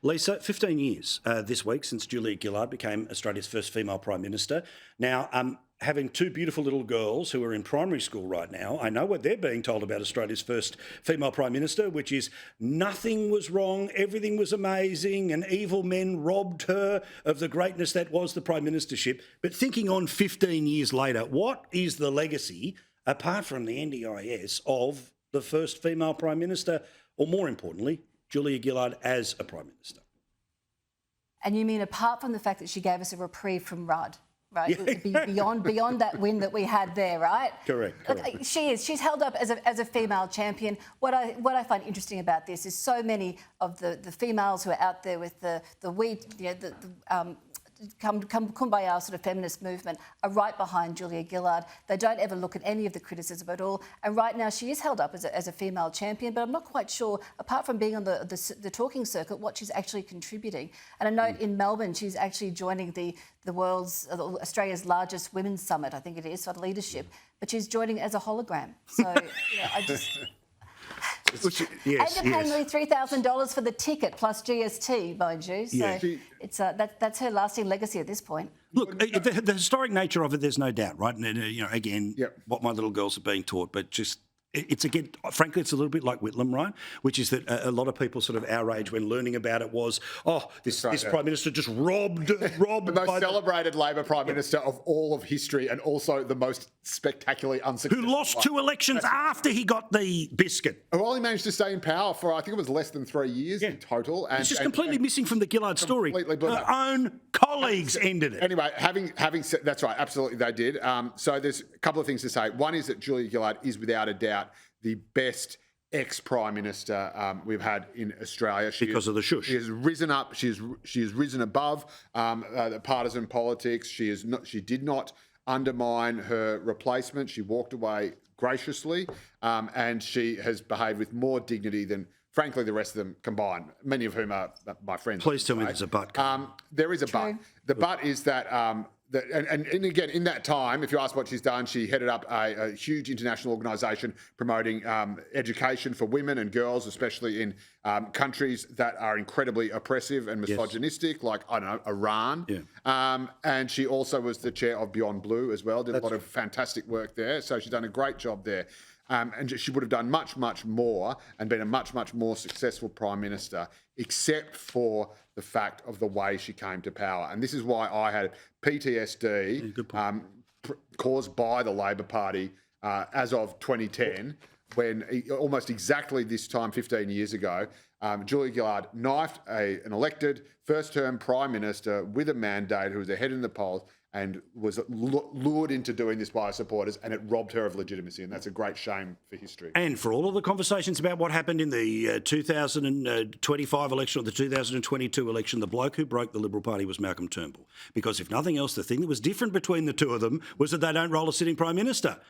Lisa, 15 years this week since Julia Gillard became Australia's first female Prime Minister. Now, having two beautiful little girls who are in primary school right now, I know what they're being told about Australia's first female Prime Minister, which is nothing was wrong, everything was amazing, and evil men robbed her of the greatness that was the Prime Ministership. But thinking on 15 years later, what is the legacy, apart from the NDIS, of the first female Prime Minister, or more importantly, Julia Gillard as a Prime Minister? And you mean apart from the fact that she gave us a reprieve from Rudd? Right, yeah. beyond that win that we had there, right? Correct. Look, she's held up as a female champion. What I find interesting about this is so many of the females who are out there with the kumbaya sort of feminist movement are right behind Julia Gillard. They don't ever look at any of the criticism at all. And right now she is held up as a female champion, but I'm not quite sure, apart from being on the talking circuit, what she's actually contributing. And I note in Melbourne she's actually joining the Australia's largest women's summit, I think it is, for leadership, but she's joining as a hologram. So I just... Yes, and you're paying nearly $3,000 for the ticket plus GST, mind you. So it's that's her lasting legacy at this point. Look, the historic nature of it, there's no doubt, right? And again, what my little girls are being taught, but just. It's again, frankly, it's a little bit like Whitlam, right? Which is that a lot of people sort of our age, when learning about it, was, this Prime Minister just robbed the most celebrated Labor Prime Minister of all of history, and also the most spectacularly unsuccessful. Who lost two elections after he got the biscuit. Who only managed to stay in power for, I think it was less than 3 years in total. And it's just completely missing from the Gillard story. Her own colleagues ended it. Anyway, having said, that's right, absolutely they did. So there's a couple of things to say. One is that Julia Gillard is without a doubt the best ex-Prime Minister we've had in Australia. Because of the shush. She has risen up. She has risen above the partisan politics. She did not undermine her replacement. She walked away graciously, and she has behaved with more dignity than, frankly, the rest of them combined, many of whom are my friends. Please tell me there's a but. There is a but. The but is that... And again, in that time, if you ask what she's done, she headed up a huge international organisation promoting education for women and girls, especially in countries that are incredibly oppressive and misogynistic, like, I don't know, Iran. Yeah. And she also was the chair of Beyond Blue as well, did a lot of fantastic work there. So she's done a great job there. And she would have done much, much more and been a much, much more successful Prime Minister, except for the fact of the way she came to power. And this is why I had PTSD caused by the Labor Party as of 2010, when almost exactly this time, 15 years ago, Julia Gillard knifed an elected first-term Prime Minister with a mandate who was ahead in the polls and was lured into doing this by her supporters, and it robbed her of legitimacy, and that's a great shame for history. And for all of the conversations about what happened in the 2025 election or the 2022 election, the bloke who broke the Liberal Party was Malcolm Turnbull. Because if nothing else, the thing that was different between the two of them was that they don't roll a sitting Prime Minister.